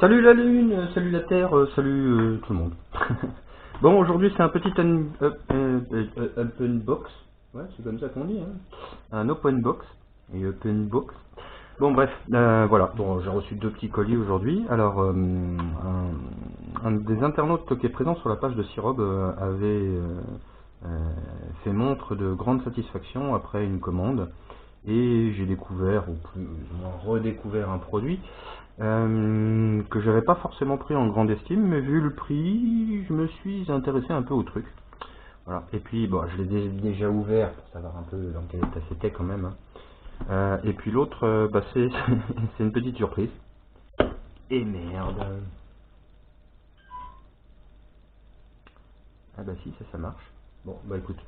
Salut la Lune, salut la Terre, salut tout le monde. Bon, aujourd'hui c'est un petit open box. Ouais, c'est comme ça qu'on dit, hein. Un open box et open box. Bon, bref, voilà. Bon, j'ai reçu deux petits colis aujourd'hui. Alors, un des internautes qui est présent sur la page de Sirob avait fait montre de grande satisfaction après une commande. Et j'ai découvert, ou plus ou moins redécouvert un produit que j'avais pas forcément pris en grande estime, mais vu le prix, je me suis intéressé un peu au truc. Voilà. Et puis, bon, je l'ai déjà ouvert pour savoir un peu dans quel état c'était quand même, hein. Et puis l'autre, bah, c'est c'est une petite surprise. Et merde. Ah bah si, ça marche. Bon, bah écoute.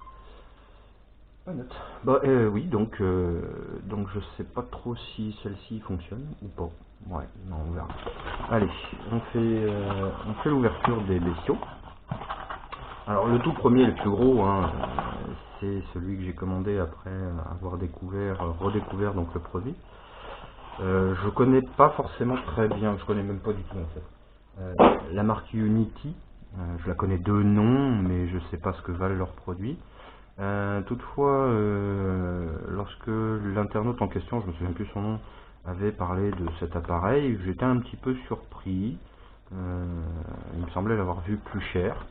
Why not? Bah oui, donc je sais pas trop si celle-ci fonctionne ou pas. Ouais, non, on verra. Allez, on fait l'ouverture des bestiaux. Alors le tout premier, le plus gros, hein, c'est celui que j'ai commandé après avoir redécouvert donc le produit. Je connais pas forcément très bien, je connais même pas du tout en fait. La marque Unity, je la connais de nom, mais je sais pas ce que valent leurs produits. Toutefois, lorsque l'internaute en question, je me souviens plus son nom, avait parlé de cet appareil, j'étais un petit peu surpris. Il me semblait l'avoir vu plus cher.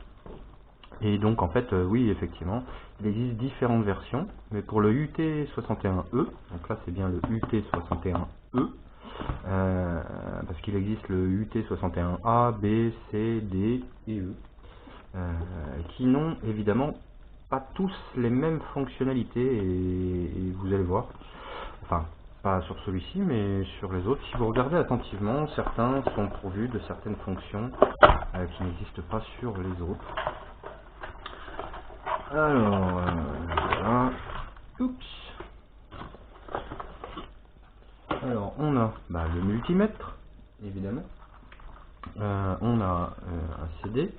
Et donc en fait, oui, effectivement, il existe différentes versions, mais pour le UT61E, donc là c'est bien le UT61E, parce qu'il existe le UT61A, B, C, D et E, qui n'ont évidemment pas tous les mêmes fonctionnalités, et vous allez voir, enfin, pas sur celui-ci, mais sur les autres, si vous regardez attentivement, certains sont pourvus de certaines fonctions qui n'existent pas sur les autres. Alors, voilà. Oups. Alors, on a le multimètre, évidemment. On a un CD.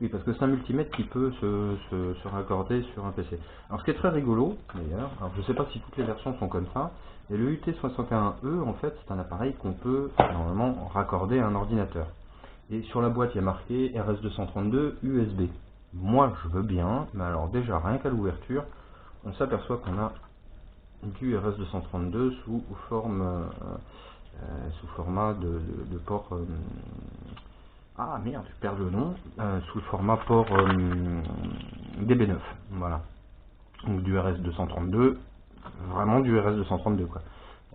Oui, parce que c'est un multimètre qui peut se raccorder sur un PC. Alors, ce qui est très rigolo, d'ailleurs, alors je ne sais pas si toutes les versions sont comme ça, mais le UT61E, en fait, c'est un appareil qu'on peut normalement raccorder à un ordinateur. Et sur la boîte, il y a marqué RS232 USB. Moi, je veux bien, mais alors déjà, rien qu'à l'ouverture, on s'aperçoit qu'on a du RS232 sous format de port... ah merde, je perds le nom. Sous le format port DB9. Voilà. Donc du RS232, vraiment du RS232 quoi.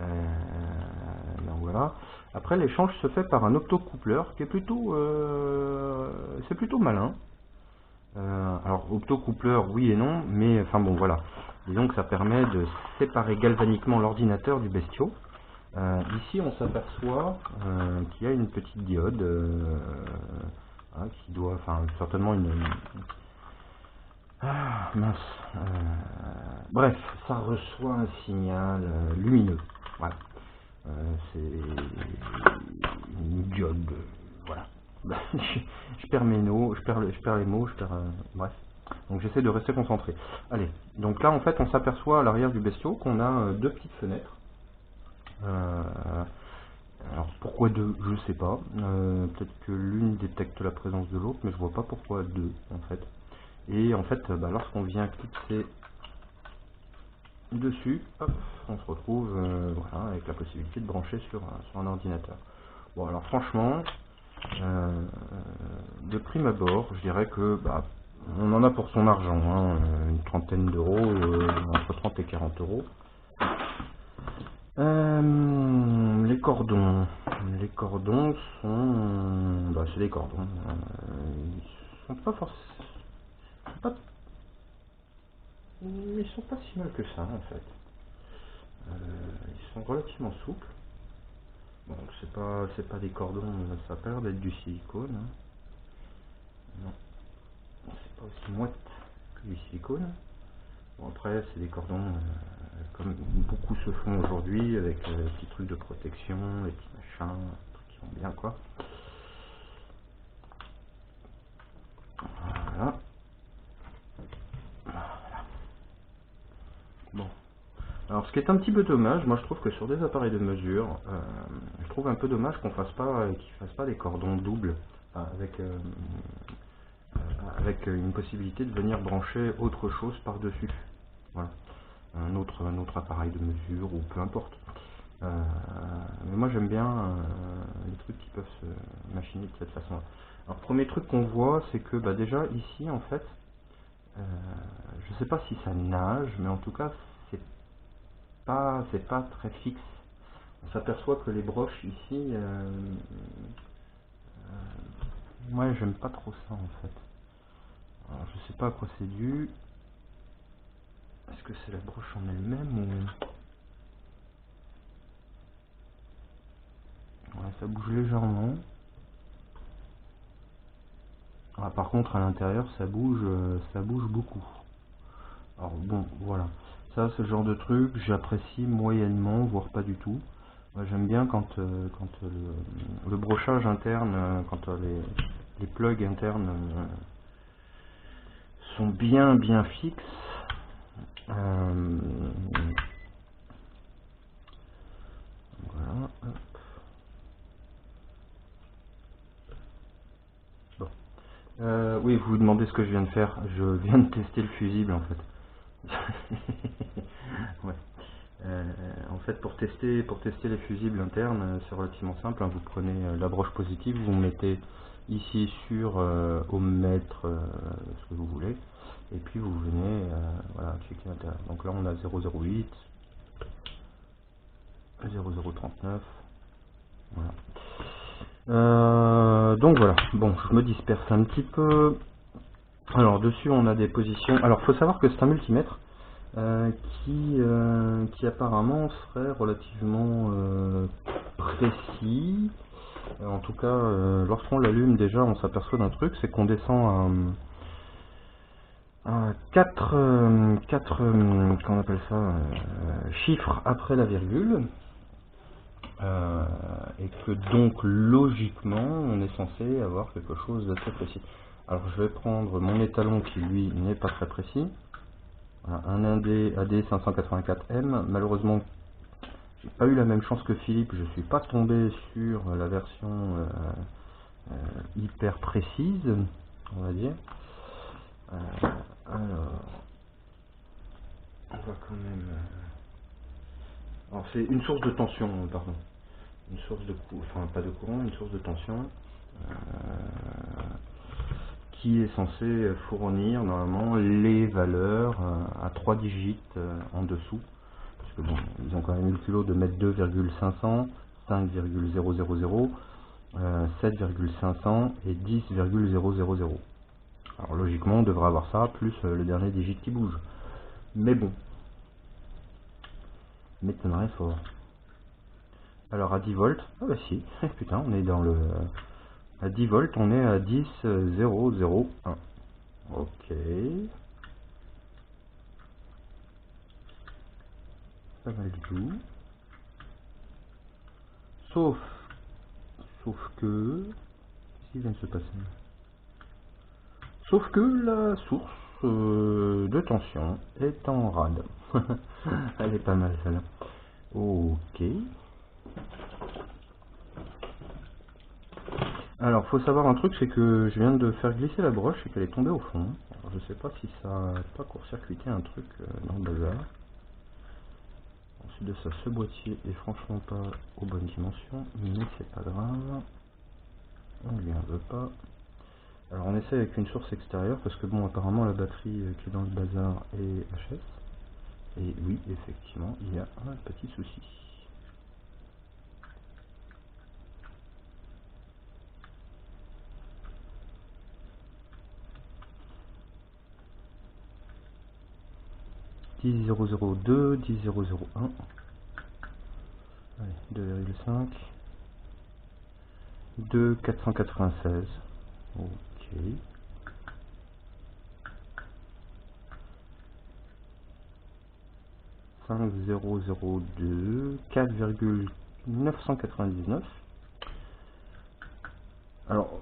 Donc voilà. Après, l'échange se fait par un optocoupleur qui est plutôt... c'est plutôt malin. Alors optocoupleur oui et non, mais enfin bon voilà. Disons que ça permet de séparer galvaniquement l'ordinateur du bestiau. Ici on s'aperçoit qu'il y a une petite diode qui doit, enfin certainement ah mince. Bref, ça reçoit un signal lumineux. Voilà. C'est une diode. Voilà. Je perds mes mots, je perds les mots, bref. Donc j'essaie de rester concentré. Allez, donc là en fait on s'aperçoit à l'arrière du bestiau qu'on a deux petites fenêtres. Alors pourquoi deux, je sais pas. Peut-être que l'une détecte la présence de l'autre, mais je vois pas pourquoi deux en fait. Et en fait, lorsqu'on vient cliquer dessus, hop, on se retrouve voilà, avec la possibilité de brancher sur un ordinateur. Bon alors franchement, de prime abord, je dirais que on en a pour son argent, hein, une trentaine d'euros, entre 30 et 40 euros. Les cordons sont, c'est des cordons. Ils sont pas forcément, ils sont pas si mal que ça en fait. Ils sont relativement souples. Bon, c'est pas des cordons, ça a pas l'air d'être du silicone. Hein. Non, c'est pas aussi moite que du silicone. Bon, après, c'est des cordons comme beaucoup se font aujourd'hui, avec les petits trucs de protection, les petits machins, les trucs qui vont bien quoi. Voilà. Bon. Alors ce qui est un petit peu dommage, moi je trouve que sur des appareils de mesure, je trouve un peu dommage qu'on fasse pas, qu'ils fassent pas des cordons doubles, avec une possibilité de venir brancher autre chose par-dessus. Voilà. Un autre appareil de mesure ou peu importe. Mais moi j'aime bien les trucs qui peuvent se machiner de cette façon-là. Alors premier truc qu'on voit, c'est que bah, déjà ici en fait, je sais pas si ça nage, mais en tout cas c'est pas très fixe. On s'aperçoit que les broches ici, moi j'aime pas trop ça en fait. Alors, je sais pas à quoi c'est dû. Est-ce que c'est la broche en elle-même ou... Ouais, ça bouge légèrement. Ah, par contre à l'intérieur ça bouge beaucoup. Alors bon voilà, ça c'est le genre de truc j'apprécie moyennement, voire pas du tout. Moi j'aime bien quand le brochage interne, quand les plugs internes sont bien fixes. Voilà. Bon. Oui, vous vous demandez ce que je viens de faire. Je viens de tester le fusible en fait. Ouais. En fait, pour tester les fusibles internes, c'est relativement simple. Hein. Vous prenez la broche positive, vous mettez ici sur ohmmètre ce que vous voulez, et puis vous venez voilà, checker l'intérieur. Donc là, on a 008, 0039. Voilà. Donc voilà. Bon, je me disperse un petit peu. Alors dessus, on a des positions. Alors, faut savoir que c'est un multimètre. Qui apparemment serait relativement précis. En tout cas, lorsqu'on l'allume, déjà, on s'aperçoit d'un truc, c'est qu'on descend à 4 comment on appelle ça, chiffres après la virgule, et que donc logiquement, on est censé avoir quelque chose d'assez précis. Alors, je vais prendre mon étalon qui lui n'est pas très précis. Un AD584M, malheureusement j'ai pas eu la même chance que Philippe, je suis pas tombé sur la version hyper précise, on va dire. Alors, on va quand même... Alors c'est une source de tension, pardon. Une source de courant, enfin pas de courant, une source de tension qui est censée fournir normalement les valeurs à 3 digits en dessous. Parce que bon, ils ont quand même eu le culot de mettre 2,500, 5,000, 7,500 et 10,000. Alors logiquement, on devrait avoir ça, plus le dernier digit qui bouge. Mais bon, m'étonnerait fort. Alors à 10 volts, ah bah si, putain, on est dans le... À 10 volts, on est à 10,001. Ok. Pas mal du tout. Sauf que... Qu'est-ce qui vient de se passer? Sauf que la source de tension est en rade. Elle est pas mal celle-là. Ok. Alors, faut savoir un truc, c'est que je viens de faire glisser la broche et qu'elle est tombée au fond. Alors, je sais pas si ça a pas court-circuité un truc dans le bazar. Ensuite de ça, ce boîtier est franchement pas aux bonnes dimensions, mais c'est pas grave. On lui en veut pas. Alors, on essaie avec une source extérieure parce que bon, apparemment la batterie qui est dans le bazar est HS. Et oui, effectivement, il y a un petit souci. « 10.002, 10.001. Allez, 2,5. 2,496. Ok. « 5,002. 4,999. » Alors,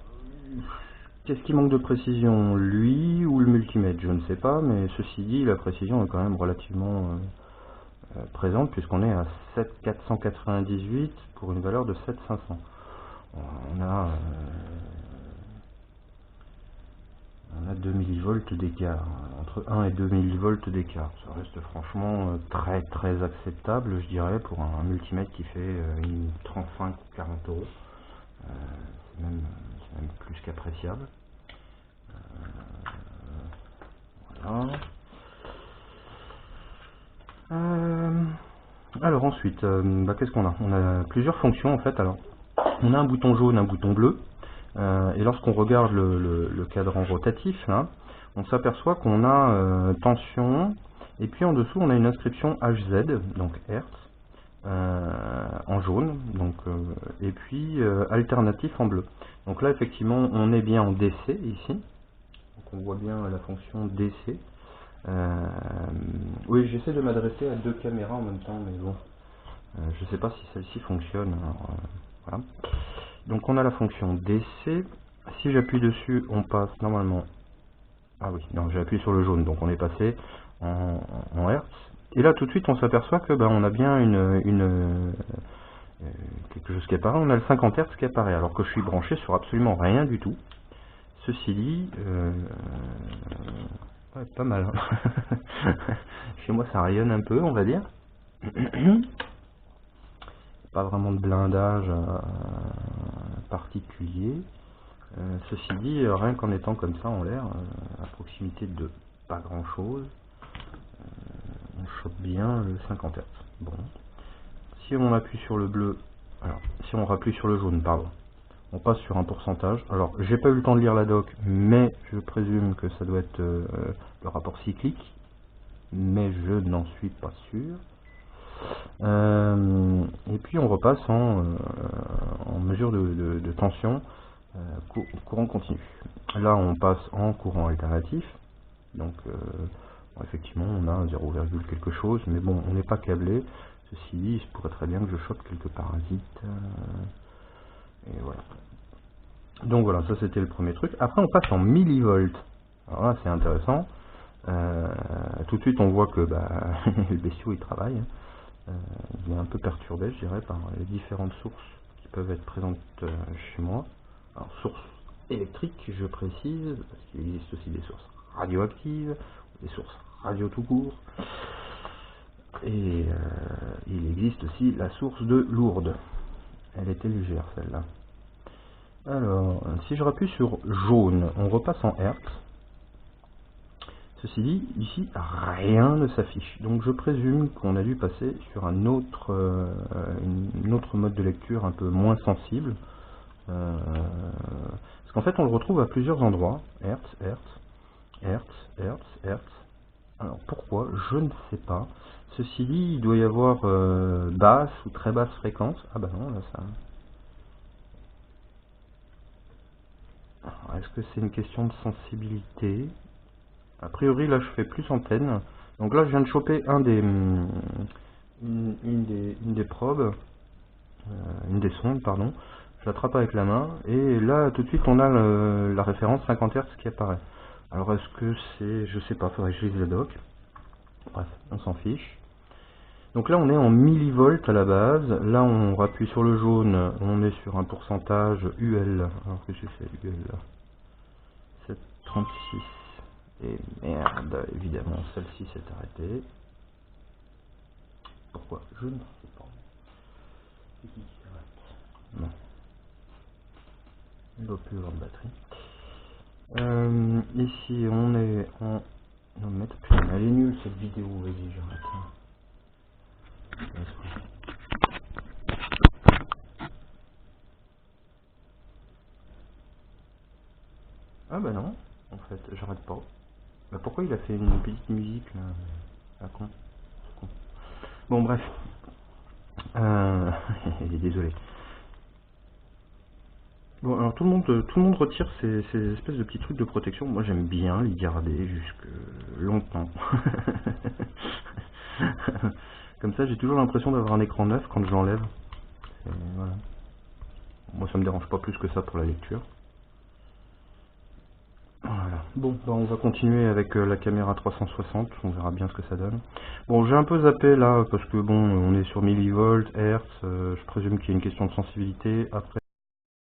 qu'est-ce qui manque de précision, lui ou le multimètre? Je ne sais pas, mais ceci dit, la précision est quand même relativement présente puisqu'on est à 7,498 pour une valeur de 7,500. On a 2 millivolts d'écart, entre 1 et 2 millivolts d'écart. Ça reste franchement très acceptable, je dirais, pour un multimètre qui fait 35 ou 40 euros. C'est même plus qu'appréciable. Voilà. Alors ensuite, qu'est-ce qu'on a? On a plusieurs fonctions en fait. Alors, on a un bouton jaune, un bouton bleu. Et lorsqu'on regarde le cadran rotatif, là, on s'aperçoit qu'on a tension, et puis en dessous on a une inscription HZ, donc Hertz, en jaune, donc, et puis alternatif en bleu. Donc là effectivement on est bien en DC ici, donc on voit bien la fonction DC. Oui, j'essaie de m'adresser à deux caméras en même temps, mais bon, je ne sais pas si celle-ci fonctionne. Alors, voilà. Donc on a la fonction DC. Si j'appuie dessus, on passe normalement. Ah oui, non, j'ai appuyé sur le jaune, donc on est passé en Hertz. Et là tout de suite on s'aperçoit que on a bien quelque chose qui apparaît. On a le 50 Hz qui apparaît, alors que je suis branché sur absolument rien du tout. Ceci dit, ouais, pas mal. Chez moi ça rayonne un peu, on va dire. Pas vraiment de blindage particulier. Ceci dit, rien qu'en étant comme ça en l'air, à proximité de pas grand chose, on chope bien le 50 Hz. Bon. Si on appuie sur le bleu, alors si on appuie sur le jaune, pardon, on passe sur un pourcentage. Alors j'ai pas eu le temps de lire la doc, mais je présume que ça doit être le rapport cyclique, mais je n'en suis pas sûr. Et puis on repasse en mesure de tension courant continu. Là on passe en courant alternatif, donc bon, effectivement on a 0, quelque chose, mais bon on n'est pas câblé. Ceci dit, il se pourrait très bien que je chope quelques parasites, et voilà. Donc voilà, ça c'était le premier truc. Après on passe en millivolts. Alors là c'est intéressant. Tout de suite on voit que le bestiau il travaille. Il est un peu perturbé, je dirais, par les différentes sources qui peuvent être présentes chez moi. Alors, sources électriques, je précise, parce qu'il existe aussi des sources radioactives, des sources radio tout court, et il existe aussi la source de Lourdes. Elle était légère, celle-là. Alors, si je rappuie sur jaune, on repasse en Hertz. Ceci dit, ici, rien ne s'affiche. Donc je présume qu'on a dû passer sur un autre mode de lecture un peu moins sensible. Parce qu'en fait, on le retrouve à plusieurs endroits. Hertz, Hertz, Hertz, Hertz, Hertz. Alors pourquoi? Je ne sais pas. Ceci dit, il doit y avoir basse ou très basse fréquence. Ah bah non, là ça... Est-ce que c'est une question de sensibilité? A priori, là, je fais plus antenne. Donc là, je viens de choper une des probes, une des sondes, pardon. Je l'attrape avec la main. Et là, tout de suite, on a la référence 50 Hz qui apparaît. Alors, est-ce que c'est... Je sais pas, faudrait que je lise la doc. Bref, on s'en fiche. Donc là, on est en millivolts à la base. Là, on rappuie sur le jaune. On est sur un pourcentage UL. Alors, qu'est-ce que c'est UL là? 736. Et merde, évidemment, celle-ci s'est arrêtée. Pourquoi? Je ne sais pas. C'est qui s'arrête? Non. Il ne doit plus avoir de batterie. Ici, on est en... Non, mais putain, elle est nulle cette vidéo, vas-y, j'arrête. Ah bah non, en fait, j'arrête pas. Bah pourquoi il a fait une petite musique là? Ah, con. Bon bref. Désolé. Bon alors tout le monde retire ces espèces de petits trucs de protection. Moi j'aime bien les garder jusque longtemps. Comme ça j'ai toujours l'impression d'avoir un écran neuf quand je l'enlève. Voilà. Moi ça me dérange pas plus que ça pour la lecture. Voilà. Bon, bah on va continuer avec la caméra 360, on verra bien ce que ça donne. Bon, j'ai un peu zappé là, parce que bon, on est sur millivolts, hertz, je présume qu'il y a une question de sensibilité. Après